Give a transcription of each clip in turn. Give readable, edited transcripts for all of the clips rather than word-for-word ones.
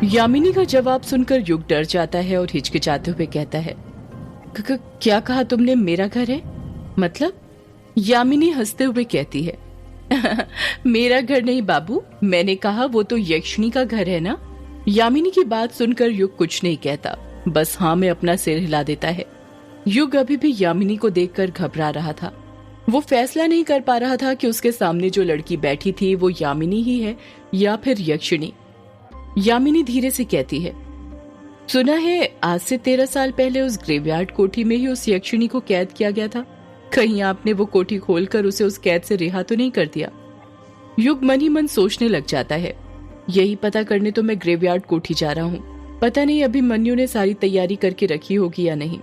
यामिनी का जवाब सुनकर युग डर जाता है और हिचकिचाते हुए कहता है, क्या कहा तुमने, मेरा घर है? मतलब? यामिनी हंसते हुए कहती है, मेरा घर नहीं बाबू, मैंने कहा वो तो यक्षिणी का घर है ना। यामिनी की बात सुनकर युग कुछ नहीं कहता, बस हाँ में अपना सिर हिला देता है। युग अभी भी यामिनी को देखकर घबरा रहा था। वो फैसला नहीं कर पा रहा था कि उसके सामने जो लड़की बैठी थी वो यामिनी ही है या फिर यक्षिणी। यामिनी धीरे से कहती है, सुना है आज से 13 साल पहले उस ग्रेवयार्ड कोठी में ही उस यक्षिणी को कैद किया गया था। कहीं आपने वो कोठी खोलकर उसे उस कैद से रिहा तो नहीं कर दिया? युग मन ही मन सोचने लग जाता है, यही पता करने तो मैं ग्रेवयार्ड कोठी जा रहा हूँ। पता नहीं अभिमन्यु ने सारी तैयारी करके रखी होगी या नहीं।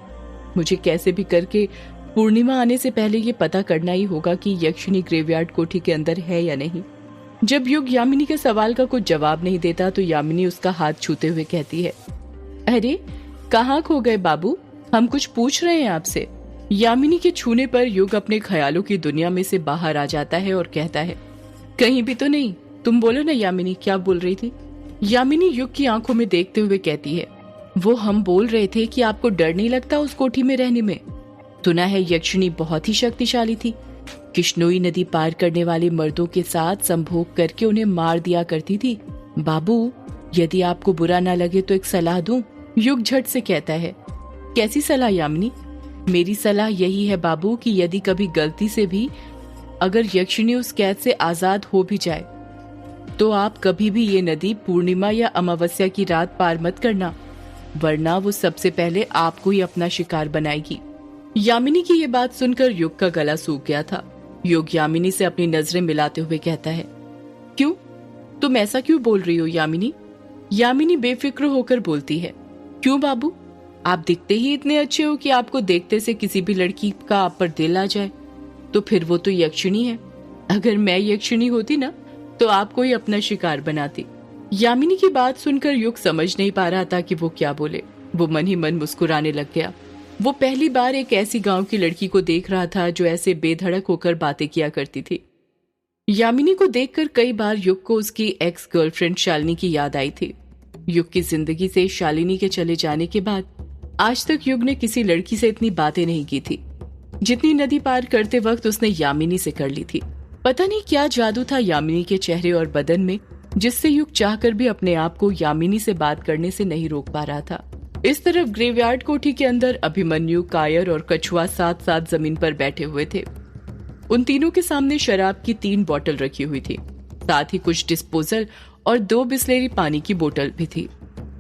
मुझे कैसे भी करके पूर्णिमा आने से पहले ये पता करना ही होगा कि यक्षिणी ग्रेवयार्ड कोठी के अंदर है या नहीं। जब युग यामिनी के सवाल का कुछ जवाब नहीं देता तो यामिनी उसका हाथ छूते हुए कहती है, अरे कहाँ खो गए बाबू, हम कुछ पूछ रहे हैं आपसे। यामिनी के छूने पर युग अपने ख्यालों की दुनिया में से बाहर आ जाता है और कहता है, कहीं भी तो नहीं, तुम बोलो ना यामिनी, क्या बोल रही थी? यामिनी युग की आंखों में देखते हुए कहती है, वो हम बोल रहे थे कि आपको डर नहीं लगता उस कोठी में रहने में? सुना है यक्षिणी बहुत ही शक्तिशाली थी, किश्नोई नदी पार करने वाले मर्दों के साथ संभोग करके उन्हें मार दिया करती थी। बाबू यदि आपको बुरा ना लगे तो एक सलाह दूं? युग झट से कहता है, कैसी सलाह यामिनी? मेरी सलाह यही है बाबू कि यदि कभी गलती से भी अगर यक्षिणी उस कैद से आजाद हो भी जाए तो आप कभी भी ये नदी पूर्णिमा या अमावस्या की रात पार मत करना, वरना वो सबसे पहले आपको ही अपना शिकार बनाएगी। यामिनी की ये बात सुनकर युग का गला सूख गया था। युग यामिनी से अपनी नजरें मिलाते हुए कहता है, क्यों, तुम ऐसा क्यों बोल रही हो यामिनी? यामिनी बेफिक्र होकर बोलती है, क्यों बाबू, आप दिखते ही इतने अच्छे हो कि आपको देखते से किसी भी लड़की का आप पर दिल आ जाए। तो फिर वो तो यक्षिणी है। अगर मैं यक्षिणी होती ना तो आपको ही अपना शिकार बनाती। यामिनी की बात सुनकर युग समझ नहीं पा रहा था कि वो क्या बोले। वो मन ही मन मुस्कुराने लग गया। वो पहली बार एक ऐसी गांव की लड़की को देख रहा था जो ऐसे बेधड़क होकर बातें किया करती थी। यामिनी को देखकर कई बार युग को उसकी एक्स गर्लफ्रेंड शालिनी की याद आई थी। युग की जिंदगी से शालिनी के चले जाने के बाद आज तक युग ने किसी लड़की से इतनी बातें नहीं की थी जितनी नदी पार करते वक्त उसने यामिनी से कर ली थी। पता नहीं क्या जादू था यामिनी के चेहरे और बदन में, जिससे युग चाहकर भी अपने आप को यामिनी से बात करने से नहीं रोक पा रहा था। इस तरफ ग्रेवयार्ड कोठी के अंदर अभिमन्यु, कायर और कछुआ साथ साथ जमीन पर बैठे हुए थे। उन तीनों के सामने शराब की 3 बोतल रखी हुई थी, साथ ही कुछ डिस्पोजल और 2 बिस्लेरी पानी की बोतल भी थी।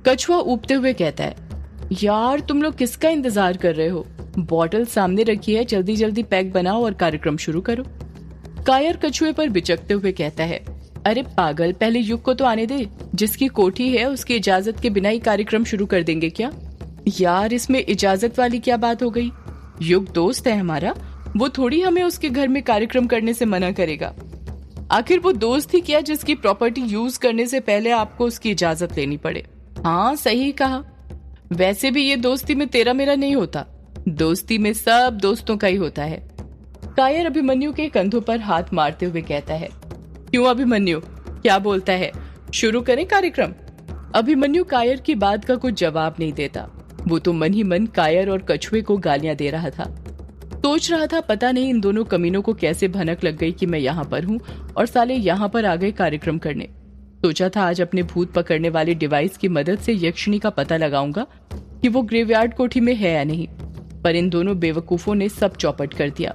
कछुआ ऊबते हुए कहता है, यार तुम लोग किसका इंतजार कर रहे हो? बोतल सामने रखी है, जल्दी जल्दी पैक बनाओ और कार्यक्रम शुरू करो। कायर कछुए पर बिचकते हुए कहता है, अरे पागल, पहले युग को तो आने दे। जिसकी कोठी है उसकी इजाजत के बिना ही कार्यक्रम शुरू कर देंगे क्या? यार इसमें इजाजत वाली क्या बात हो गई? युग दोस्त है हमारा, वो थोड़ी हमें उसके घर में कार्यक्रम करने से मना करेगा। आखिर वो दोस्त ही क्या जिसकी प्रॉपर्टी यूज करने से पहले आपको उसकी इजाजत लेनी पड़े। हाँ सही कहा, वैसे भी ये दोस्ती में तेरा मेरा नहीं होता, दोस्ती में सब दोस्तों का ही होता है। कायर अभिमन्यु के कंधों पर हाथ मारते हुए कहता है, क्यों अभिमन्यु, क्या बोलता है, शुरू करें कार्यक्रम? अभिमन्यु कायर की बात का कुछ जवाब नहीं देता। वो तो मन ही मन कायर और कछुए को गालियां दे रहा था। सोच रहा था पता नहीं इन दोनों कमीनों को कैसे भनक लग गई कि मैं यहाँ पर हूँ और साले यहाँ पर आ गए कार्यक्रम करने। सोचा था आज अपने भूत पकड़ने वाले डिवाइस की मदद से यक्षिणी का पता लगाऊंगा कि वो ग्रेवयार्ड कोठी में है या नहीं, पर इन दोनों बेवकूफों ने सब चौपट कर दिया।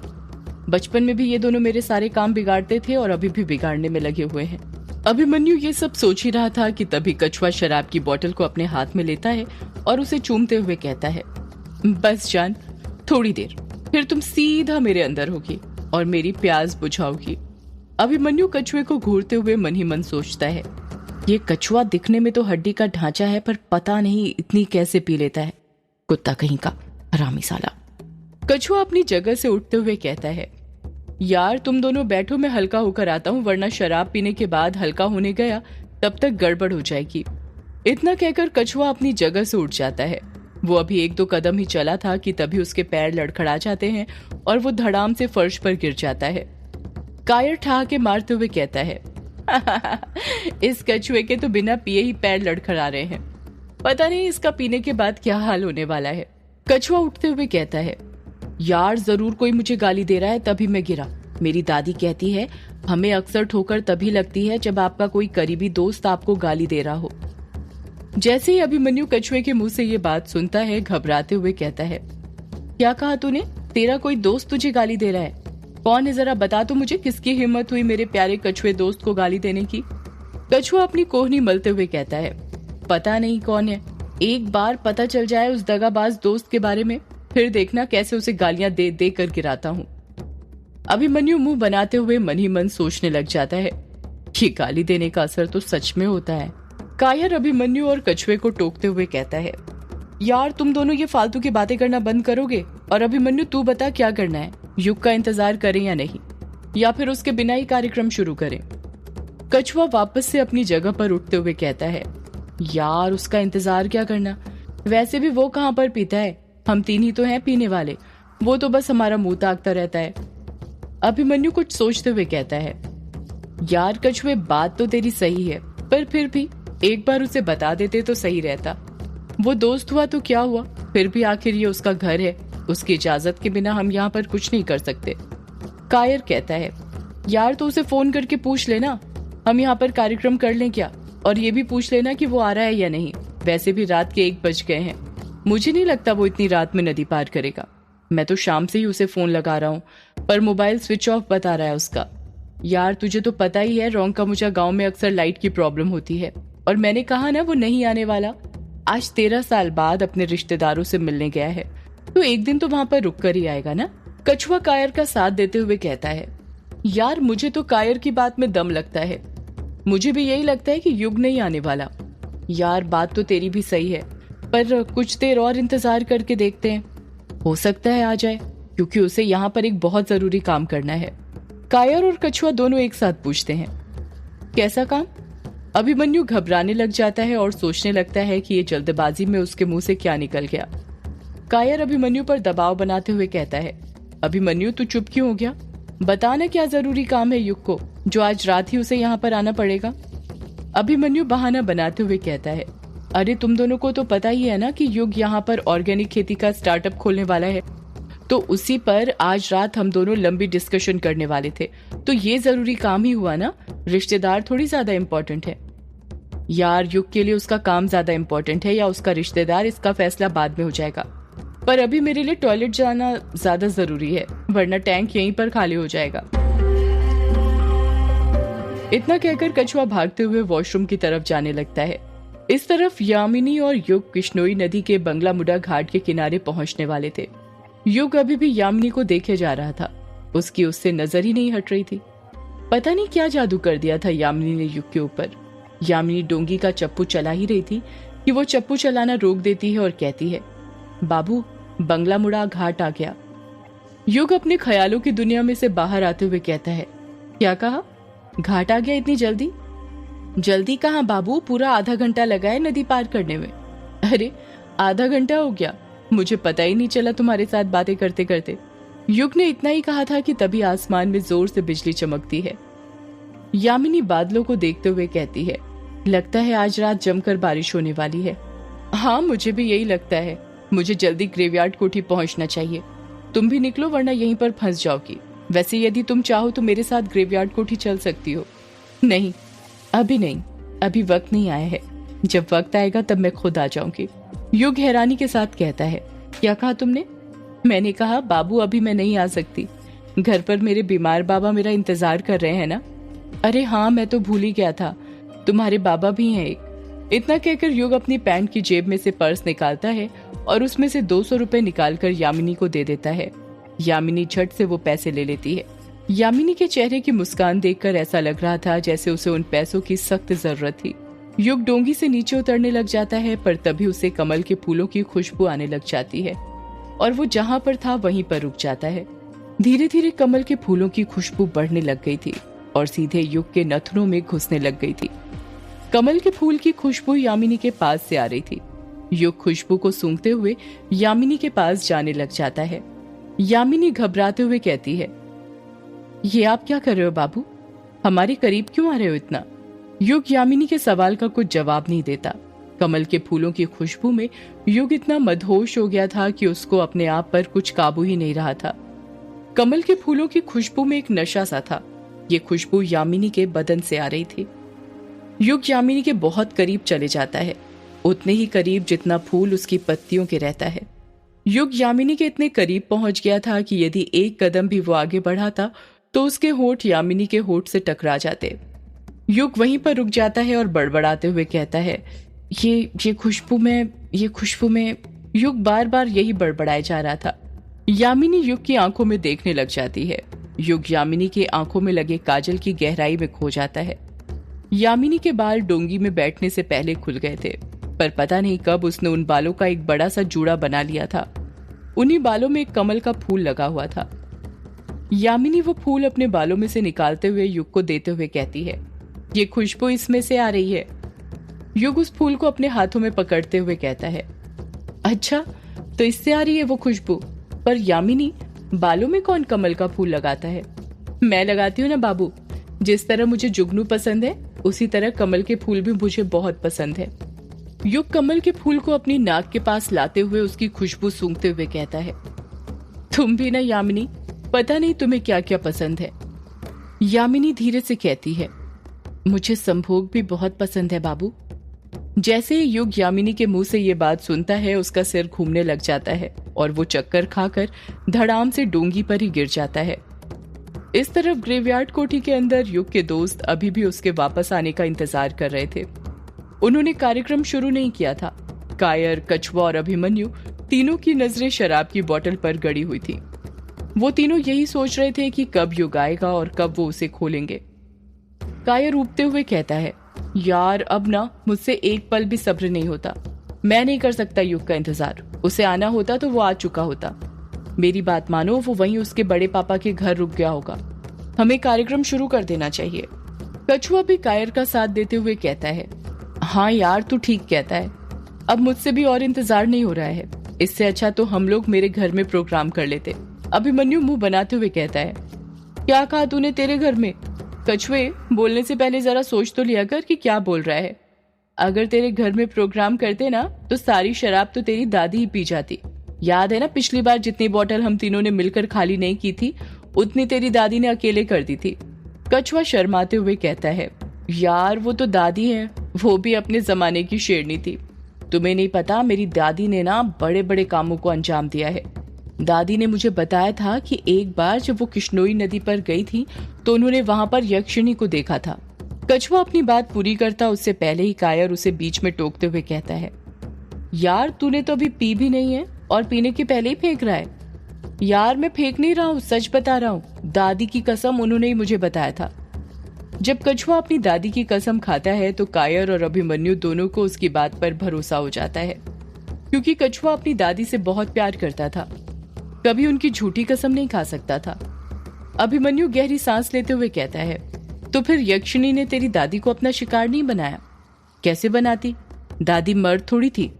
बचपन में भी ये दोनों मेरे सारे काम बिगाड़ते थे और अभी भी बिगाड़ने में लगे हुए हैं। अभिमन्यु ये सब सोच ही रहा था कि तभी कछुआ शराब की बोतल को अपने हाथ में लेता है और उसे चूमते हुए कहता है, बस जान, थोड़ी देर फिर तुम सीधा मेरे अंदर होगी और मेरी प्यास बुझाओगी। अभिमन्यु कछुए को घूरते हुए मन ही मन सोचता है, ये कछुआ दिखने में तो हड्डी का ढांचा है, पर पता नहीं इतनी कैसे पी लेता है, कुत्ता कहीं का, हरामी साला। कछुआ अपनी जगह से उठते हुए कहता है, यार तुम दोनों बैठो, मैं हल्का होकर आता हूँ, वरना शराब पीने के बाद हल्का होने गया तब तक गड़बड़ हो जाएगी। इतना कहकर कछुआ अपनी जगह से उठ जाता है। वो अभी 1-2 कदम ही चला था कि तभी उसके पैर लड़खड़ा जाते हैं और वो धड़ाम से फर्श पर गिर जाता है। कायर ठहाके मारते हुए कहता है, इस कछुए के तो बिना पिए ही पैर लड़खड़ा रहे हैं। पता नहीं इसका पीने के बाद क्या हाल होने वाला है। कछुआ उठते हुए कहता है, यार जरूर कोई मुझे गाली दे रहा है तभी मैं गिरा। मेरी दादी कहती है हमें अक्सर ठोकर तभी लगती है जब आपका कोई करीबी दोस्त आपको गाली दे रहा हो। जैसे ही अभिमन्यु कछुए के मुंह से ये बात सुनता है, घबराते हुए कहता है, क्या कहा तूने? तेरा कोई दोस्त तुझे गाली दे रहा है? कौन है, जरा बता तो मुझे, किसकी हिम्मत हुई मेरे प्यारे कछुए दोस्त को गाली देने की? कछुआ अपनी कोहनी मलते हुए कहता है, पता नहीं कौन है, एक बार पता चल जाए उस दगाबाज दोस्त के बारे में, फिर देखना कैसे उसे गालियां दे दे कर गिराता हूँ। अभिमन्यु मुंह बनाते हुए मन ही मन सोचने लग जाता है, ये गाली देने का असर तो सच में होता है। कायर अभिमन्यु और कछुए को टोकते हुए कहता है, यार तुम दोनों ये फालतू की बातें करना बंद करोगे? और अभिमन्यु तू बता क्या करना है, युग का इंतजार करें या नहीं, या फिर उसके बिना ही कार्यक्रम शुरू करें? कछुआ वापस से अपनी जगह पर उठते हुए कहता है, यार उसका इंतजार क्या करना, वैसे भी वो कहाँ पर पीता है, हम तीन ही तो हैं पीने वाले, वो तो बस हमारा मुंह ताकता रहता है। अभिमन्यु कुछ सोचते हुए कहता है, यार कछुए बात तो तेरी सही है, पर फिर भी एक बार उसे बता देते तो सही रहता। वो दोस्त हुआ तो क्या हुआ, फिर भी आखिर ये उसका घर है, उसकी इजाजत के बिना हम यहाँ पर कुछ नहीं कर सकते। कायर कहता है, यार तो उसे फोन करके पूछ लेना हम यहाँ पर कार्यक्रम कर लें क्या, और ये भी पूछ लेना कि वो आ रहा है या नहीं। वैसे भी रात के 1 बज गए हैं, मुझे नहीं लगता वो इतनी रात में नदी पार करेगा। मैं तो शाम से ही उसे फोन लगा रहा हूँ, पर मोबाइल स्विच ऑफ बता रहा है उसका। यार तुझे तो पता ही है रौंका मुझा गाँव में अक्सर लाइट की प्रॉब्लम होती है, और मैंने कहा ना वो नहीं आने वाला। आज 13 साल बाद अपने रिश्तेदारों से मिलने गया है, तो एक दिन तो वहां पर रुक कर ही आएगा ना। कछुआ कायर का साथ देते हुए कहता है, यार मुझे तो कायर की बात में दम लगता है, मुझे भी यही लगता है कि युग नहीं आने वाला। यार बात तो तेरी भी सही है, पर कुछ देर और इंतजार करके देखते हैं, हो सकता है आ जाए, क्योंकि उसे यहाँ पर एक बहुत जरूरी काम करना है। कायर और कछुआ दोनों एक साथ पूछते हैं, कैसा काम? अभिमन्यु घबराने लग जाता है और सोचने लगता है कि ये जल्दबाजी में उसके मुंह से क्या निकल गया। कायर अभिमन्यु पर दबाव बनाते हुए कहता है, अभिमन्यु तू चुप क्यों हो गया? बताना क्या जरूरी काम है युग को, जो आज रात ही उसे यहाँ पर आना पड़ेगा। अभिमन्यु बहाना बनाते हुए कहता है, अरे तुम दोनों को तो पता ही है ना कि युग यहाँ पर ऑर्गेनिक खेती का स्टार्टअप खोलने वाला है, तो उसी पर आज रात हम दोनों लंबी डिस्कशन करने वाले थे, तो ये जरूरी काम ही हुआ ना, रिश्तेदार थोड़ी ज्यादा इम्पोर्टेंट है। यार युग के लिए उसका काम ज्यादा इम्पोर्टेंट है या उसका रिश्तेदार, इसका फैसला बाद में हो जाएगा, पर अभी मेरे लिए टॉयलेट जाना ज्यादा जरूरी है, वरना टैंक यहीं पर खाली हो जाएगा। इतना कहकर कछुआ भागते हुए वॉशरूम की तरफ जाने लगता है। इस तरफ यामिनी और युग किश्नोई नदी के बंगला मुडा घाट के किनारे पहुंचने वाले थे। युग अभी भी यामिनी को देखे जा रहा था, उसकी उससे नजर ही नहीं हट रही थी। पता नहीं क्या जादू कर दिया था यामिनी ने युग के ऊपर। यामिनी डोंगी का चप्पू चला ही रही थी कि वो चप्पू चलाना रोक देती है और कहती है, बाबू बंगला मुड़ा घाट आ गया। युग अपने ख्यालों की दुनिया में से बाहर आते हुए कहता है, क्या कहा? घाट आ गया इतनी जल्दी? जल्दी कहाँ बाबू, पूरा आधा घंटा लगा है नदी पार करने में। अरे आधा घंटा हो गया, मुझे पता ही नहीं चला तुम्हारे साथ बातें करते करते। युग ने इतना ही कहा था कि तभी आसमान में जोर से बिजली चमकती है। यामिनी बादलों को देखते हुए कहती है, लगता है आज रात जमकर बारिश होने वाली है। हाँ मुझे भी यही लगता है, मुझे जल्दी ग्रेवयार्ड कोठी पहुंचना चाहिए। तुम भी निकलो वरना यहीं पर फंस जाओगी। वैसे यदि तुम चाहो तो मेरे साथ ग्रेवयार्ड कोठी चल सकती हो। नहीं अभी नहीं, अभी वक्त नहीं आया है, जब वक्त आएगा तब मैं खुद आ जाऊंगी। युग हैरानी के साथ कहता है, क्या कहा तुमने? मैंने कहा बाबू अभी मैं नहीं आ सकती, घर पर मेरे बीमार बाबा मेरा इंतजार कर रहे हैं ना। अरे हाँ मैं तो भूल ही गया था, तुम्हारे बाबा भी हैं एक। इतना कहकर युग अपनी पैंट की जेब में से पर्स निकालता है और उसमें से 200 रुपए निकालकर यामिनी को दे देता है। यामिनी झट से वो पैसे ले लेती है। यामिनी के चेहरे की मुस्कान देखकर ऐसा लग रहा था जैसे उसे उन पैसों की सख्त जरूरत थी। युग डोंगी से नीचे उतरने लग जाता है, पर तभी उसे कमल के फूलों की खुशबू आने लग जाती है और वो जहाँ पर था वहीं पर रुक जाता है। धीरे धीरे कमल के फूलों की खुशबू बढ़ने लग गई थी और सीधे युग के नथनों में घुसने लग गई थी। कमल के फूल की खुशबू यामिनी के पास से आ रही थी। युग खुशबू को सूंघते हुए यामिनी के पास जाने लग जाता है। यामिनी घबराते हुए कहती है, ये आप क्या कर रहे हो बाबू? हमारे करीब क्यों आ रहे हो इतना? युग यामिनी के सवाल का कुछ जवाब नहीं देता। कमल के फूलों की खुशबू में युग इतना मदहोश हो गया था कि उसको अपने आप पर कुछ काबू ही नहीं रहा था। कमल के फूलों की खुशबू में एक नशा सा था। ये खुशबू यामिनी के बदन से आ रही थी। युग यामिनी के बहुत करीब चले जाता है, उतने ही करीब जितना फूल उसकी पत्तियों के रहता है। युग यामिनी के इतने करीब पहुंच गया था कि यदि एक कदम भी वो आगे बढ़ाता तो उसके होठ यामिनी के होठ से टकरा जाते। युग वहीं पर रुक जाता है और बड़बड़ाते हुए कहता है, ये खुशबू में। युग बार बार यही बड़बड़ाए जा रहा था। यामिनी युग की आंखों में देखने लग जाती है। युग यामिनी के आंखों में लगे काजल की गहराई में खो जाता है। यामिनी के बाल डोंगी में बैठने से पहले खुल गए थे, पर पता नहीं कब उसने उन बालों का एक बड़ा सा जूड़ा बना लिया था। उन्हीं बालों में एक कमल का फूल लगा हुआ था। यामिनी वो फूल अपने बालों में से निकालते हुए युग को देते हुए कहती है, ये खुशबू इसमें से आ रही है। युग उस फूल को अपने हाथों में पकड़ते हुए कहता है, अच्छा तो इससे आ रही है वो खुशबू। पर यामिनी, बालों में कौन कमल का फूल लगाता है? मैं लगाती हूँ ना बाबू। जिस तरह मुझे जुगनू पसंद है उसी तरह कमल के फूल भी मुझे बहुत पसंद है। युग कमल के फूल को अपनी नाक के पास लाते हुए उसकी खुशबू सूंघते हुए कहता है, तुम भी ना यामिनी, पता नहीं तुम्हें क्या क्या पसंद है। यामिनी धीरे से कहती है, मुझे संभोग भी बहुत पसंद है बाबू। जैसे ही युग यामिनी के मुंह से ये बात सुनता है उसका सिर घूमने लग जाता है और वो चक्कर खाकर धड़ाम से डोंगी पर ही गिर जाता है। इस तरफ ग्रेवयार्ड कोठी के अंदर युग के दोस्त अभी भी उसके वापस आने का इंतजार कर रहे थे। उन्होंने कार्यक्रम शुरू नहीं किया था। कायर, कछुआ और अभिमन्यु तीनों की नजरें शराब की बोतल पर गड़ी हुई थी। वो तीनों यही सोच रहे थे कि कब युग आएगा और कब वो उसे खोलेंगे। कायर ऊबते हुए कहता है, यार अब ना मुझसे एक पल भी सब्र नहीं होता। मैं नहीं कर सकता युग का इंतजार। उसे आना होता तो वो आ चुका होता। मेरी बात मानो, वो वहीं उसके बड़े पापा के घर रुक गया होगा। हमें कार्यक्रम शुरू कर देना चाहिए। कछुआ भी कायर का साथ देते हुए कहता है, हाँ यार तू ठीक कहता है। अब मुझसे भी और इंतजार नहीं हो रहा है। इससे अच्छा तो हम लोग मेरे घर में प्रोग्राम कर लेते। अभिमन्यु मुंह बनाते हुए कहता है, क्या कहा तूने तेरे घर में? कछुए, बोलने से पहले जरा सोच तो लिया कर कि क्या बोल रहा है। अगर तेरे घर में प्रोग्राम करते ना तो सारी शराब तो तेरी दादी ही पी जाती। याद है ना पिछली बार जितनी बोतल हम तीनों ने मिलकर खाली नहीं की थी उतनी तेरी दादी ने अकेले कर दी थी। कछुआ शर्माते हुए कहता है, यार वो तो दादी है, वो भी अपने जमाने की शेरनी थी। तुम्हें नहीं पता, मेरी दादी ने ना बड़े बड़े कामों को अंजाम दिया है। दादी ने मुझे बताया था कि एक बार जब वो किश्नोई नदी पर गई थी तो उन्होंने वहां पर यक्षिणी को देखा था। कछुआ अपनी बात पूरी करता उससे पहले ही कायर उसे बीच में टोकते हुए कहता है, यार तूने तो अभी पी भी नहीं है और पीने के पहले ही फेंक रहा है। यार मैं फेंक नहीं रहा हूँ, सच बता रहा हूँ। दादी की कसम, उन्होंने ही मुझे बताया था। जब कछुआ अपनी दादी की कसम खाता है तो कायर और अभिमन्यु दोनों को उसकी बात पर भरोसा हो जाता है, क्योंकि कछुआ अपनी दादी से बहुत प्यार करता था, कभी उनकी झूठी कसम नहीं खा सकता था। अभिमन्यु गहरी सांस लेते हुए कहता है, तो फिर यक्षिणी ने तेरी दादी को अपना शिकार नहीं बनाया? कैसे बनाती? दादी मर्द थोड़ी थी।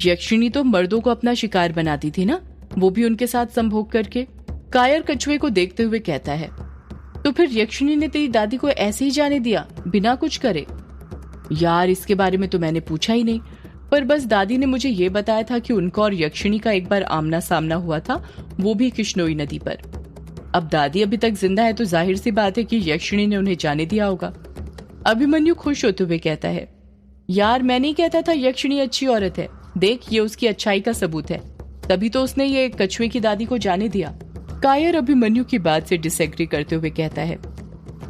यक्षिणी तो मर्दों को अपना शिकार बनाती थी ना, वो भी उनके साथ संभोग करके। कायर कछुए को देखते हुए कहता है, तो फिर यक्षिणी ने तेरी दादी को ऐसे ही जाने दिया बिना कुछ करे? यार इसके बारे में तो मैंने पूछा ही नहीं, पर बस दादी ने मुझे ये बताया था कि उनका और यक्षिणी का एक बार आमना सामना हुआ था, वो भी किश्नोई नदी पर। अब दादी अभी तक जिंदा है तो जाहिर सी बात है कि यक्षिणी ने उन्हें जाने दिया होगा। अभिमन्यु खुश होते हुए कहता है, यार मैं नहीं कहता था यक्षिणी अच्छी औरत है, देख ये उसकी अच्छाई का सबूत है, तभी तो उसने ये कछुए की दादी को जाने दिया। कायर अभिमन्यु की बात से डिसएग्री करते हुए कहता है,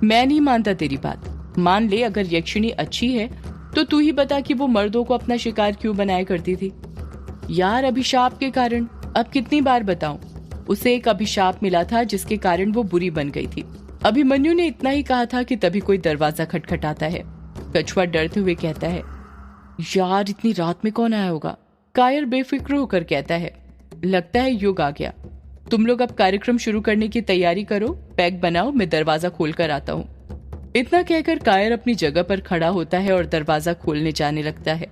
मैं नहीं मानता तेरी बात। मान ले अगर यक्षिणी अच्छी है तो तू ही बता कि वो मर्दों को अपना शिकार क्यों बनाया करती थी? यार अभिशाप के कारण। अब कितनी बार बताऊं, उसे एक अभिशाप मिला था जिसके कारण वो बुरी बन गई थी। अभिमन्यु ने इतना ही कहा था कि तभी कोई दरवाजा खटखटाता है। कछुआ डरते हुए कहता है, यार इतनी रात में कौन आया होगा? कायर बेफिक्र होकर कहता है, लगता है युग आ गया। तुम लोग अब कार्यक्रम शुरू करने की तैयारी करो, पैक बनाओ, मैं दरवाजा खोल कर आता हूँ। इतना कहकर कायर अपनी जगह पर खड़ा होता है और दरवाजा खोलने जाने लगता है।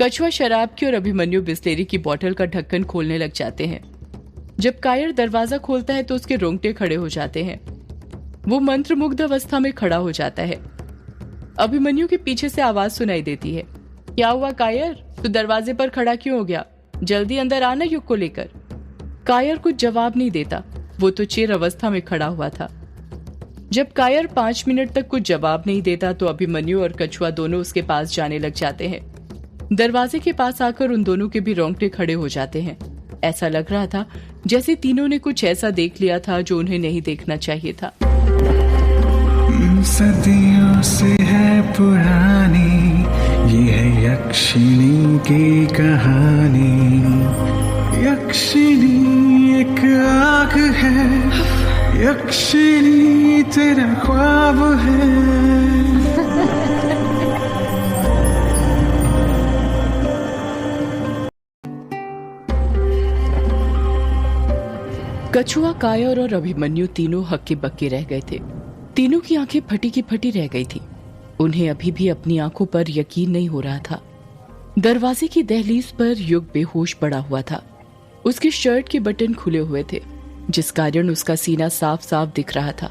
कछुआ शराब की और अभिमन्यु बिस्लेरी की बोतल का ढक्कन खोलने लग जाते हैं। जब कायर दरवाजा खोलता है तो उसके रोंगटे खड़े हो जाते हैं। वो मंत्रमुग्ध अवस्था में खड़ा हो जाता है। अभिमन्यु के पीछे से आवाज सुनाई देती है, क्या हुआ कायर, तू दरवाजे पर खड़ा क्यों हो गया? जल्दी अंदर आना युग को लेकर। कायर कुछ जवाब नहीं देता, वो तो चेर अवस्था में खड़ा हुआ था। जब कायर 5 मिनट तक कुछ जवाब नहीं देता तो अभिमन्यु और कछुआ दोनों उसके पास जाने लग जाते हैं। दरवाजे के पास आकर उन दोनों के भी रोंगटे खड़े हो जाते हैं। ऐसा लग रहा था जैसे तीनों ने कुछ ऐसा देख लिया था जो उन्हें नहीं देखना चाहिए था। सदियों से है पुरानी ये है यक्षिणी की कहानी। यक्षिणी एक आग है, यक्षिणी तेरा ख्वाब है। कछुआ, कायर और अभिमन्यु तीनों हक्के बक्के रह गए थे। तीनों की आंखें फटी की फटी रह गई थी। उन्हें अभी भी अपनी आंखों पर यकीन नहीं हो रहा था। दरवाजे की दहलीज पर युग बेहोश पड़ा हुआ था। उसकी शर्ट के बटन खुले हुए थे, जिस कारण उसका सीना साफ साफ दिख रहा था।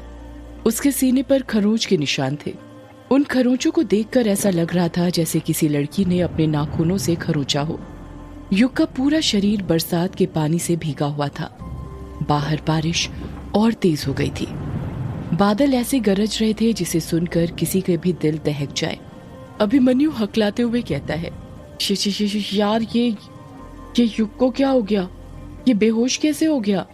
उसके सीने पर खरोंच के निशान थे। उन खरोंचों को देखकर ऐसा लग रहा था जैसे किसी लड़की ने अपने नाखूनों से खरोंचा हो। युग का पूरा शरीर बरसात के पानी से भीगा हुआ था। बाहर बारिश और तेज हो गई थी। बादल ऐसे गरज रहे थे जिसे सुनकर किसी के भी दिल दहक जाए। अभिमन्यु हकलाते हुए कहता है, यार ये युग को क्या हो गया? ये बेहोश कैसे हो गया?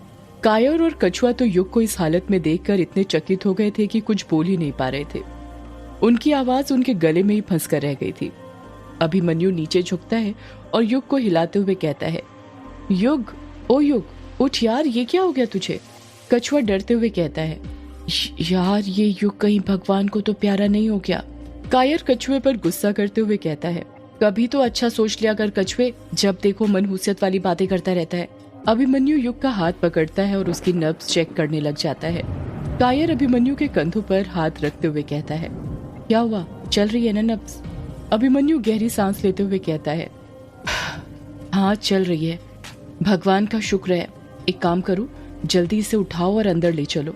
कायर और कछुआ तो युग को इस हालत में देखकर इतने चकित हो गए थे कि कुछ बोल ही नहीं पा रहे थे। उनकी आवाज उनके गले में ही फंस कर रह गई थी। अभिमन्यु नीचे झुकता है और युग को हिलाते हुए कहता है, युग, ओ युग, उठ यार, ये क्या हो गया तुझे? कछुआ डरते हुए कहता है, यार ये युग कहीं भगवान को तो प्यारा नहीं हो गया? कायर कछुए पर गुस्सा करते हुए कहता है, कभी तो अच्छा सोच लिया कर कछुए, जब देखो मनहूसियत वाली बातें करता रहता है। अभिमन्यु युग का हाथ पकड़ता है और उसकी नब्ज चेक करने लग जाता है। कायर अभिमन्यु के कंधों पर हाथ रखते हुए कहता है, क्या हुआ, चल रही है ना नब्ज? अभिमन्यु गहरी सांस लेते हुए कहता है, हाँ चल रही है, भगवान का शुक्र है। एक काम करो, जल्दी इसे उठाओ और अंदर ले चलो।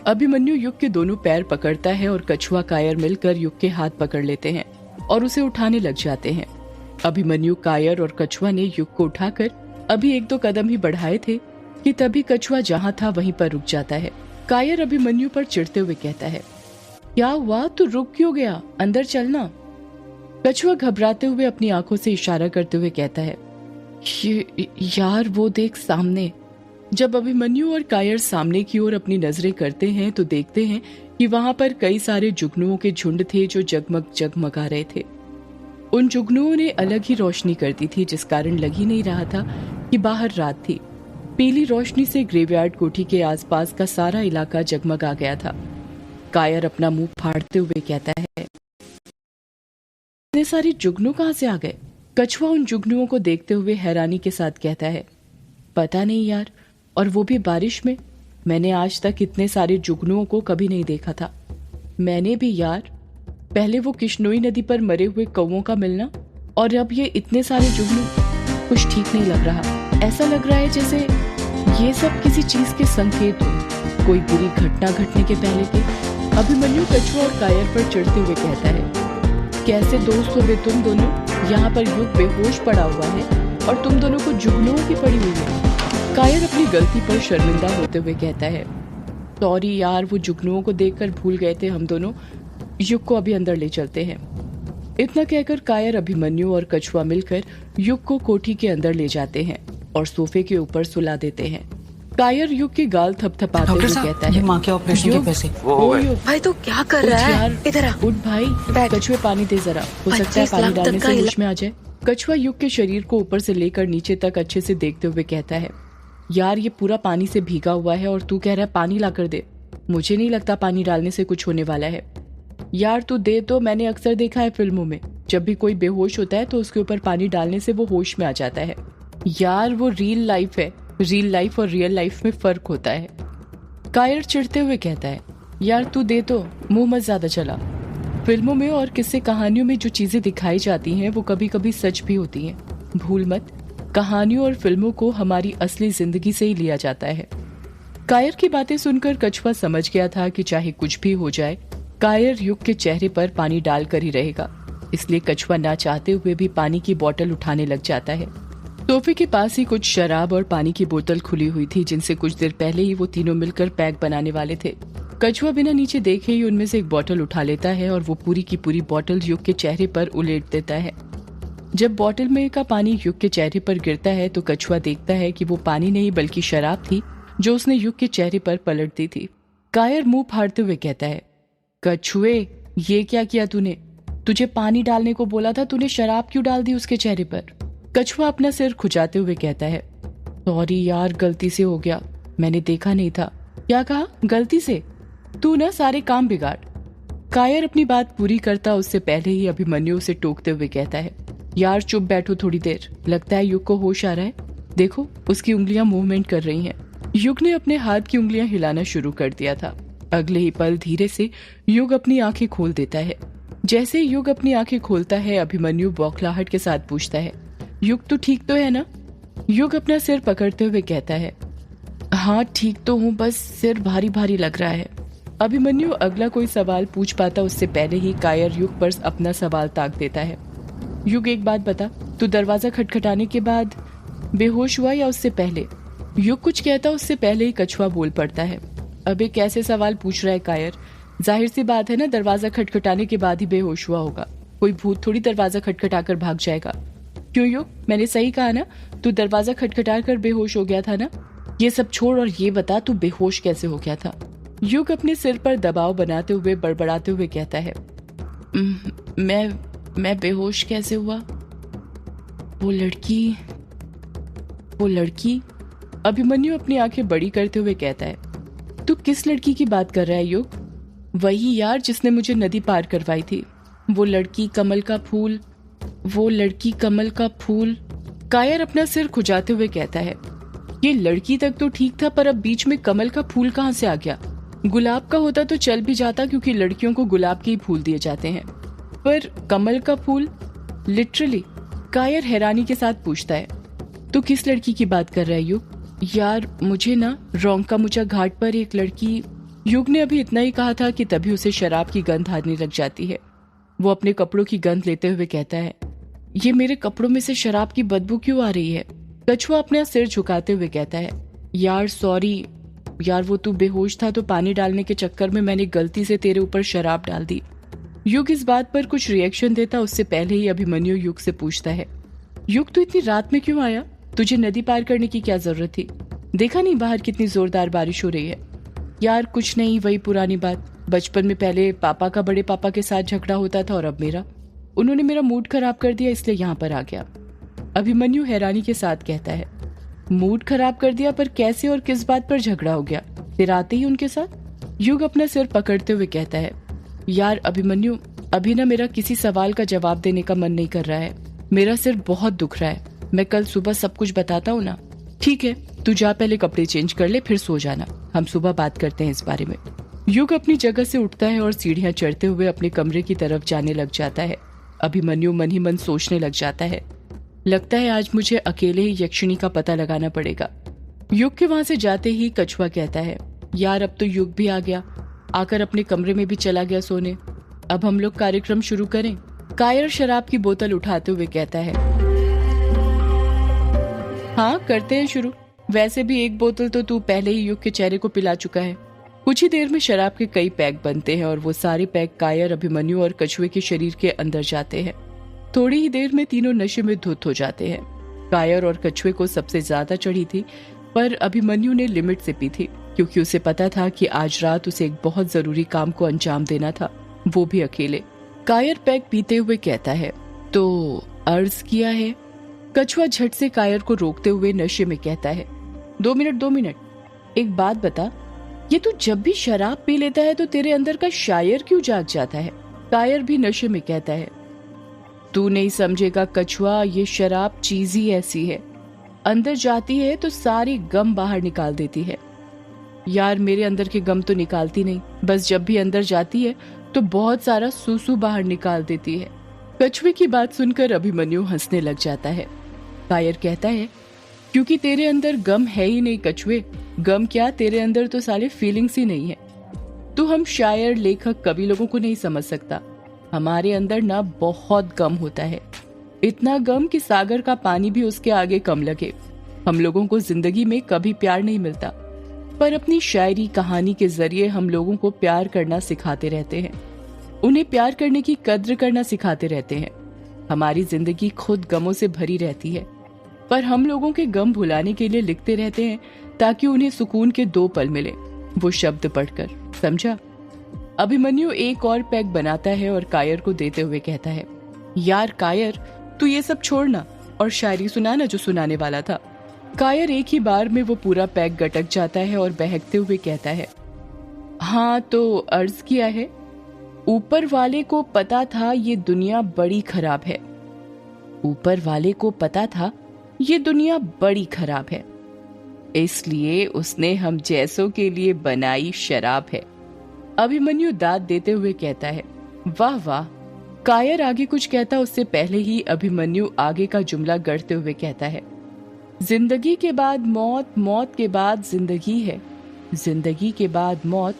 अभिमन्यु युग के दोनों पैर पकड़ता है और कछुआ कायर मिलकर युग के हाथ पकड़ लेते हैं और उसे उठाने लग जाते हैं। अभिमन्यु, कायर और कछुआ ने युग को उठाकर अभी 1-2 कदम ही बढ़ाए थे कि तभी कछुआ जहाँ था वहीं पर रुक जाता है। कायर अभिमन्यु पर चिढ़ते हुए कहता है, क्या हुआ, तू रुक क्यों गया? अंदर चलना। कछुआ घबराते हुए अपनी आंखों से इशारा करते हुए कहता है, यार वो देख सामने। जब अभिमन्यु और कायर सामने की ओर अपनी नजरें करते हैं तो देखते हैं कि वहां पर कई सारे जुगनुओं के झुंड थे जो जगमग जगमगा रहे थे। उन जुगनुओं ने अलग ही रोशनी करती थी, जिस कारण लग ही नहीं रहा था कि बाहर रात थी। पीली रोशनी से ग्रेवयार्ड कोठी के आसपास का सारा इलाका जगमगा गया था। कायर अपना मुंह फाड़ते हुए कहता है, इतने सारे जुगनू कहां से आ गए? कछुआ उन जुगनुओं को देखते हुए हैरानी के साथ कहता है, पता नहीं यार, और वो भी बारिश में। मैंने आज तक इतने सारे जुगनुओं को कभी नहीं देखा था। मैंने भी यार, पहले वो किश्नोई नदी पर मरे हुए कौवों का मिलना, और अब ये इतने सारे जुगनू। कुछ ठीक नहीं लग रहा। ऐसा लग रहा है जैसे ये सब किसी चीज के संकेत हो, कोई बुरी घटना घटने के पहले के। अभिमन्यु कछुआ और कायर पर चढ़ते हुए कहता है, कैसे दोस्त हो बे तुम दोनों? यहाँ पर युग बेहोश पड़ा हुआ है और तुम दोनों को जुगनुओं की पड़ी हुई है। कायर अपनी गलती पर शर्मिंदा होते हुए कहता है, सॉरी यार, वो जुगनुओं को देखकर भूल गए थे हम दोनों। युग को अभी अंदर ले चलते हैं। इतना कहकर कायर, अभिमन्यु और कछुआ मिलकर युग को कोठी के अंदर ले जाते हैं और सोफे के ऊपर सुला देते हैं। कायर युग के गाल थपथपाते हुए कहता है, माँ के ऑपरेशन के पैसे। भाई तू क्या कर रहा है? इधर आ। उठ भाई, कछुए पानी दे जरा, हो सकता है पानी डालने से होश में आ जाए। कछुआ युग के शरीर को ऊपर से लेकर नीचे तक अच्छे से देखते हुए कहता है, यार ये पूरा पानी से भीगा हुआ है और तू कह रहा है पानी ला कर दे। मुझे नहीं लगता पानी डालने से कुछ होने वाला है। यार तू दे तो, मैंने अक्सर देखा है फिल्मों में, जब भी कोई बेहोश होता है तो उसके ऊपर पानी डालने से वो होश में आ जाता है। यार वो रियल लाइफ है, रियल लाइफ और रियल लाइफ में फर्क होता है। कायर चिढ़ते हुए कहता है, यार तू दे तो, मुंह मत ज्यादा चला। फिल्मों में और किस्से कहानियों में जो चीजें दिखाई जाती हैं वो कभी कभी सच भी होती हैं। भूल मत, कहानियों और फिल्मों को हमारी असली जिंदगी से ही लिया जाता है। कायर की बातें सुनकर कछुआ समझ गया था कि चाहे कुछ भी हो जाए, कायर युग के चेहरे पर पानी डालकर ही रहेगा। इसलिए कछुआ ना चाहते हुए भी पानी की बोतल उठाने लग जाता है। सोफे के पास ही कुछ शराब और पानी की बोतल खुली हुई थी, जिनसे कुछ देर पहले ही वो तीनों मिलकर पैक बनाने वाले थे। कछुआ बिना नीचे देखे ही उनमें से एक बोतल उठा लेता है और वो पूरी की पूरी बोतल युग के चेहरे पर उलेट देता है। जब बोतल में का पानी युग के चेहरे पर गिरता है तो कछुआ देखता है कि वो पानी नहीं बल्कि शराब थी जो उसने युग के चेहरे पर पलट दी थी। कायर मुंह फाड़ते हुए कहता है, कछुए, ये क्या किया तूने? तुझे पानी डालने को बोला था, तूने शराब क्यों डाल दी उसके चेहरे पर? कछुआ अपना सिर खुजाते हुए कहता है, सॉरी यार, गलती से हो गया, मैंने देखा नहीं था। क्या कहा? गलती से? तू ना सारे काम बिगाड़। कायर अपनी बात पूरी करता उससे पहले ही अभिमन्यु उसे टोकते हुए कहता है, यार चुप बैठो थोड़ी देर, लगता है युग को होश आ रहा है। देखो, उसकी उंगलियां मूवमेंट कर रही हैं। युग ने अपने हाथ की उंगलियां हिलाना शुरू कर दिया था। अगले ही पल धीरे से युग अपनी आंखें खोल देता है। जैसे ही युग अपनी आंखें खोलता है, अभिमन्यु बौखलाहट के साथ पूछता है, युग तू ठीक तो है ना? युग अपना सिर पकड़ते हुए कहता है, हाँ ठीक तो हूँ, बस सिर भारी भारी लग रहा है। अभिमन्यु अगला कोई सवाल पूछ पाता उससे पहले ही कायर युग पर अपना सवाल ताक देता है। युग, एक बात बता, तू दरवाजा खटखटाने के बाद बेहोश हुआ या उससे पहले? युग कुछ कहता उससे पहले ही कछुआ बोल पड़ता है, अबे कैसे सवाल पूछ रहा है कायर? जाहिर सी बात है ना, दरवाजा खटखटाने के बाद ही बेहोश हुआ होगा। कोई भूत थोड़ी दरवाजा खटखटाकर भाग जाएगा। क्यों युग, मैंने सही कहा ना? तू दरवाजा खटखटा कर बेहोश हो गया था ना? ये सब छोड़ और ये बता, तू बेहोश कैसे हो गया था? युग अपने सिर पर दबाव बनाते हुए बड़बड़ाते हुए कहता है, मैं बेहोश कैसे हुआ? वो लड़की। अभिमन्यु अपनी आंखें बड़ी करते हुए कहता है, तू किस लड़की की बात कर रहा है युग? वही यार जिसने मुझे नदी पार करवाई थी। वो लड़की कमल का फूल। कायर अपना सिर खुजाते हुए कहता है, ये लड़की तक तो ठीक था, पर अब बीच में कमल का फूल कहाँ से आ गया? गुलाब का होता तो चल भी जाता, क्योंकि लड़कियों को गुलाब के ही फूल दिए जाते हैं, पर कमल का फूल? लिटरली? कायर हैरानी के साथ पूछता है, तू किस लड़की की बात कर रहा है युग? यार मुझे ना रोंका मुचा घाट पर एक लड़की। युग ने अभी इतना ही कहा था कि तभी उसे शराब की गंध आने लग जाती है। वो अपने कपड़ों की गंध लेते हुए कहता है, ये मेरे कपड़ों में से शराब की बदबू क्यों आ रही है? कछुआ अपना सिर झुकाते हुए कहता है, यार सॉरी यार, वो तू बेहोश था तो पानी डालने के चक्कर में मैंने गलती से तेरे ऊपर शराब डाल दी। युग इस बात पर कुछ रिएक्शन देता उससे पहले ही अभिमन्यु युग से पूछता है, युग तू इतनी रात में क्यों आया? तुझे नदी पार करने की क्या जरूरत थी? देखा नहीं बाहर कितनी जोरदार बारिश हो रही है? यार कुछ नहीं, वही पुरानी बात। बचपन में पहले पापा का बड़े पापा के साथ झगड़ा होता था और अब मेरा। उन्होंने मेरा मूड खराब कर दिया, इसलिए यहाँ पर आ गया। अभिमन्यु हैरानी के साथ कहता है, मूड खराब कर दिया? पर कैसे और किस बात पर झगड़ा हो गया? फिर आते ही उनके साथ? युग अपना सिर पकड़ते हुए कहता है, यार अभिमन्यु, अभी ना मेरा किसी सवाल का जवाब देने का मन नहीं कर रहा है। मेरा सिर बहुत दुख रहा है। मैं कल सुबह सब कुछ बताता हूँ ना? ठीक है, तू जा पहले कपड़े चेंज कर ले, फिर सो जाना। हम सुबह बात करते हैं इस बारे में। युग अपनी जगह से उठता है और सीढ़ियां चढ़ते हुए अपने कमरे की तरफ जाने लग जाता है। अभिमन्यु मन ही मन सोचने लग जाता है, लगता है आज मुझे अकेले ही यक्षिणी का पता लगाना पड़ेगा। युग के वहां से जाते ही कछुआ कहता है, यार अब तो युग भी आ गया, आकर अपने कमरे में भी चला गया सोने। अब हम लोग कार्यक्रम शुरू करें? कायर शराब की बोतल उठाते हुए कहता है, हाँ करते हैं शुरू। वैसे भी एक बोतल तो तू पहले ही युग के चेहरे को पिला चुका है। कुछ ही देर में शराब के कई पैक बनते हैं और वो सारे पैक कायर, अभिमन्यु और कछुए के शरीर के अंदर जाते हैं। थोड़ी ही देर में तीनों नशे में धुत हो जाते हैं। कायर और कछुए को सबसे ज्यादा चढ़ी थी, पर अभिमन्यु ने लिमिट से पी थी, क्योंकि उसे पता था कि आज रात उसे एक बहुत जरूरी काम को अंजाम देना था, वो भी अकेले। कायर पैक पीते हुए कहता है, तो अर्ज किया है? कछुआ झट से कायर को रोकते हुए नशे में कहता है, 2 मिनट, एक बात बता, ये तू जब भी शराब पी लेता है तो तेरे अंदर का शायर क्यों जाग जाता है? कायर भी नशे में कहता है, तू नहीं समझेगा कछुआ, ये शराब चीज ही ऐसी है, अंदर जाती है तो सारी गम बाहर निकाल देती है। यार मेरे अंदर के गम तो निकालती नहीं, बस जब भी अंदर जाती है तो बहुत सारा सूसू बाहर निकाल देती है। कछुए की बात सुनकर अभिमन्यु हंसने लग जाता है। कायर कहता है, क्योंकि तेरे अंदर गम है ही नहीं कछुए, गम क्या, तेरे अंदर तो साले फीलिंग्स ही नहीं है। तू हम शायर, लेखक, कवि लोगों को नहीं समझ सकता। हमारे अंदर ना बहुत गम होता है, इतना गम कि सागर का पानी भी उसके आगे कम लगे। हम लोगों को जिंदगी में कभी प्यार नहीं मिलता, पर अपनी शायरी कहानी के जरिए हम लोगों को प्यार करना सिखाते रहते हैं, उन्हें प्यार करने की कद्र करना सिखाते रहते हैं। हमारी जिंदगी खुद गमों से भरी रहती है, पर हम लोगों के गम भुलाने के लिए लिखते रहते हैं ताकि उन्हें सुकून के 2 पल मिले, वो शब्द पढ़कर, समझा। अभिमन्यु एक और पैक बनाता है और कायर को देते हुए कहता है, यार कायर, तू ये सब छोड़ना और शायरी सुनाना जो सुनाने वाला था। कायर एक ही बार में वो पूरा पैक गटक जाता है और बहकते हुए कहता है, हाँ तो अर्ज किया है, ऊपर वाले को पता था ये दुनिया बड़ी खराब है। ऊपर वाले को पता था ये दुनिया बड़ी खराब है, इसलिए उसने हम जैसों के लिए बनाई शराब है। अभिमन्यु दाद देते हुए कहता है, वाह वाह। कायर आगे कुछ कहता उससे पहले ही अभिमन्यु आगे का जुमला गढ़ते हुए कहता है, जिंदगी के बाद मौत, मौत के बाद जिंदगी है, जिंदगी के बाद मौत,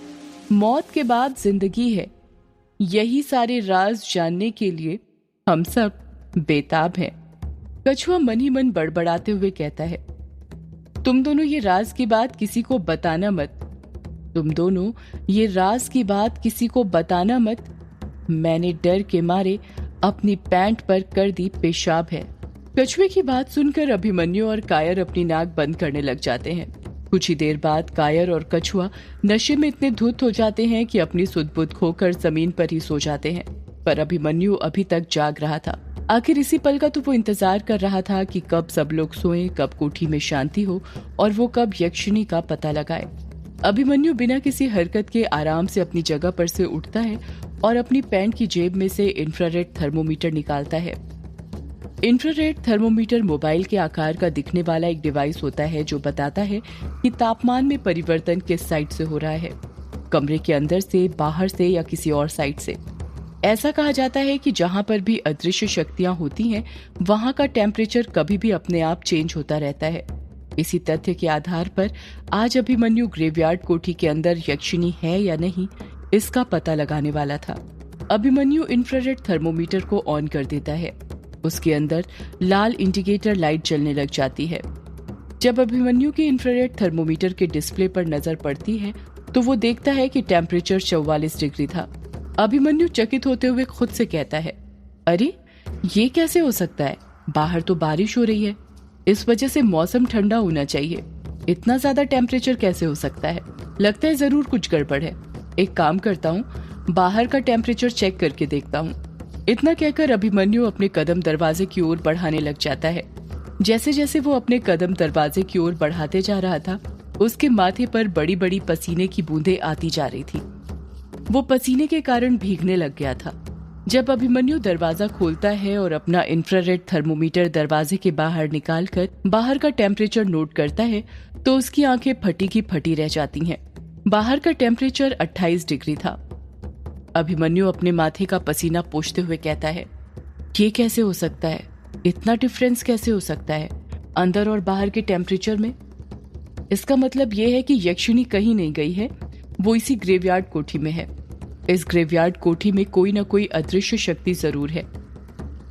मौत के बाद जिंदगी है। यही सारे राज जानने के लिए हम सब बेताब हैं। कछुआ मन ही मन बड़बड़ाते हुए कहता है, तुम दोनों ये राज की बात किसी को बताना मत, तुम दोनों ये राज की बात किसी को बताना मत। मैंने डर के मारे अपनी पैंट पर कर दी पेशाब है। कछुए की बात सुनकर अभिमन्यु और कायर अपनी नाक बंद करने लग जाते हैं। कुछ ही देर बाद कायर और कछुआ नशे में इतने धुत हो जाते हैं कि अपनी सुध-बुध खोकर जमीन पर ही सो जाते हैं। पर अभिमन्यु अभी तक जाग रहा था। आखिर इसी पल का तो वो इंतजार कर रहा था कि कब सब लोग सोएं, कब कोठी में शांति हो और वो कब यक्षिणी का पता लगाए। अभिमन्यु बिना किसी हरकत के आराम से अपनी जगह पर से उठता है और अपनी पैंट की जेब में से इंफ्रारेड थर्मोमीटर निकालता है। इंफ्रारेड थर्मोमीटर मोबाइल के आकार का दिखने वाला एक डिवाइस होता है जो बताता है कि तापमान में परिवर्तन किस साइड से हो रहा है, कमरे के अंदर से, बाहर से या किसी और साइड से। ऐसा कहा जाता है कि जहां पर भी अदृश्य शक्तियां होती हैं, वहां का टेम्परेचर कभी भी अपने आप चेंज होता रहता है। इसी तथ्य के आधार पर आज अभिमन्यु ग्रेवयार्ड कोठी के अंदर यक्षिणी है या नहीं, इसका पता लगाने वाला था। अभिमन्यु इंफ्रारेड थर्मोमीटर को ऑन कर देता है। उसके अंदर लाल इंडिकेटर लाइट जलने लग जाती है। जब अभिमन्यु के इंफ्रारेड थर्मोमीटर के डिस्प्ले पर नजर पड़ती है तो वो देखता है कि टेम्परेचर 44 डिग्री था। अभिमन्यु चकित होते हुए खुद से कहता है, अरे ये कैसे हो सकता है, बाहर तो बारिश हो रही है, इस वजह से मौसम ठंडा होना चाहिए, इतना ज्यादा टेम्परेचर कैसे हो सकता है, लगता है जरूर कुछ गड़बड़ है। एक काम करता हूँ, बाहर का टेम्परेचर चेक करके देखता हूँ। इतना कहकर अभिमन्यु अपने कदम दरवाजे की ओर बढ़ाने लग जाता है। जैसे जैसे वो अपने कदम दरवाजे की ओर बढ़ाते जा रहा था, उसके माथे पर बड़ी बड़ी पसीने की बूंदें आती जा रही थी। वो पसीने के कारण भीगने लग गया था। जब अभिमन्यु दरवाजा खोलता है और अपना इंफ्रारेड थर्मोमीटर दरवाजे के बाहर निकालकर बाहर का टेम्परेचर नोट करता है तो उसकी आंखें फटी की फटी रह जाती हैं। बाहर का टेम्परेचर 28 डिग्री था। अभिमन्यु अपने माथे का पसीना पोंछते हुए कहता है, ये कैसे हो सकता है, इतना डिफरेंस कैसे हो सकता है अंदर और बाहर के टेम्परेचर में। इसका मतलब ये है कि यक्षिणी कहीं नहीं गई है, वो इसी ग्रेवयार्ड कोठी में है। इस ग्रेवयार्ड कोठी में कोई न कोई अदृश्य शक्ति जरूर है।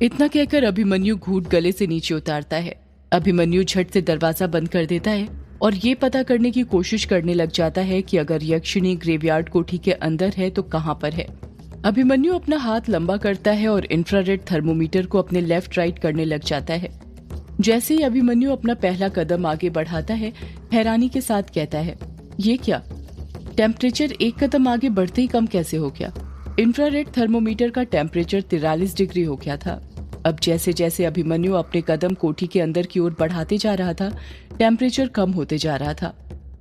इतना कहकर अभिमन्यु घूंट गले से नीचे उतारता है। अभिमन्यु झट से दरवाजा बंद कर देता है और ये पता करने की कोशिश करने लग जाता है कि अगर यक्षिणी ग्रेवयार्ड कोठी के अंदर है तो कहाँ पर है। अभिमन्यु अपना हाथ लंबा करता है और इंफ्रारेड थर्मोमीटर को अपने लेफ्ट राइट करने लग जाता है। जैसे ही अभिमन्यु अपना पहला कदम आगे बढ़ाता है, हैरानी के साथ कहता है, ये क्या, टेम्परेचर एक कदम आगे बढ़ते ही कम कैसे हो गया। इंफ्रारेड थर्मोमीटर का टेम्परेचर 43 डिग्री हो गया था। अब जैसे जैसे अभिमन्यु अपने कदम कोठी के अंदर की ओर बढ़ाते जा रहा था, टेम्परेचर कम होते जा रहा था।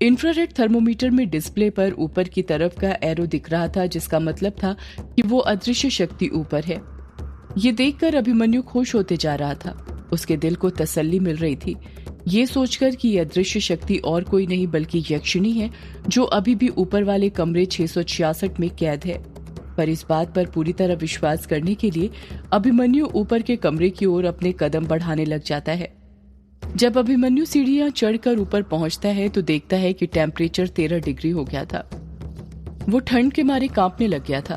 इंफ्रारेड थर्मोमीटर में डिस्प्ले पर ऊपर की तरफ का एरो दिख रहा था, जिसका मतलब था कि वो अदृश्य शक्ति ऊपर है। ये देखकर अभिमन्यु खुश होते जा रहा था। उसके दिल को तसल्ली मिल रही थी, ये सोचकर कि यह अदृश्य शक्ति और कोई नहीं बल्कि यक्षिणी है, जो अभी भी ऊपर वाले कमरे 666 में कैद है। पर इस बात पर पूरी तरह विश्वास करने के लिए अभिमन्यु ऊपर के कमरे की ओर अपने कदम बढ़ाने लग जाता है। जब अभिमन्यु सीढ़ियां चढ़कर ऊपर पहुंचता है तो देखता है कि टेम्परेचर 13 डिग्री हो गया था। वो ठंड के मारे कांपने लग गया था।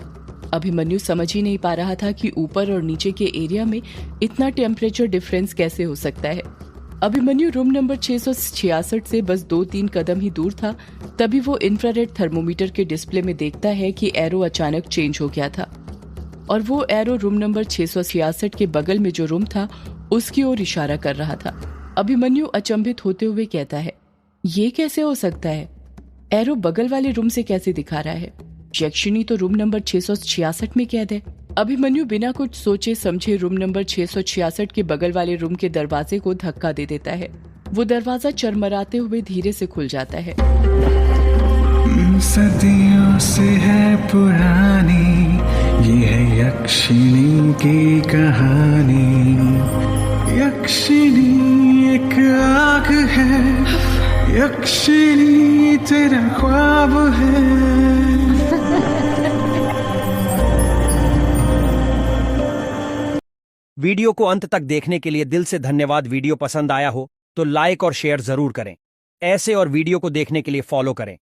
अभिमन्यु समझ ही नहीं पा रहा था कि ऊपर और नीचे के एरिया में इतना टेम्परेचर डिफरेंस कैसे हो सकता है। अभिमन्यु रूम नंबर 666 से बस 2-3 कदम ही दूर था, तभी वो इंफ्रारेड थर्मोमीटर के डिस्प्ले में देखता है कि एरो अचानक चेंज हो गया था और वो एरो रूम नंबर 666 के बगल में जो रूम था उसकी ओर इशारा कर रहा था। अभिमन्यु अचंभित होते हुए कहता है, ये कैसे हो सकता है? एरो बगल वाले रूम से कैसे दिखा रहा है? यक्षिणी तो रूम नंबर 666 में कैद है। अभिमन्यु बिना कुछ सोचे समझे रूम नंबर 666 के बगल वाले रूम के दरवाजे को धक्का दे देता है। वो दरवाजा चरमराते हुए धीरे से खुल जाता है। सदियों से है पुरानी ये है यक्षिणी की कहानी। यक्षिणी एक आग है, यक्षिणी तेरा ख्वाब है। वीडियो को अंत तक देखने के लिए दिल से धन्यवाद। वीडियो पसंद आया हो तो लाइक और शेयर जरूर करें। ऐसे और वीडियो को देखने के लिए फॉलो करें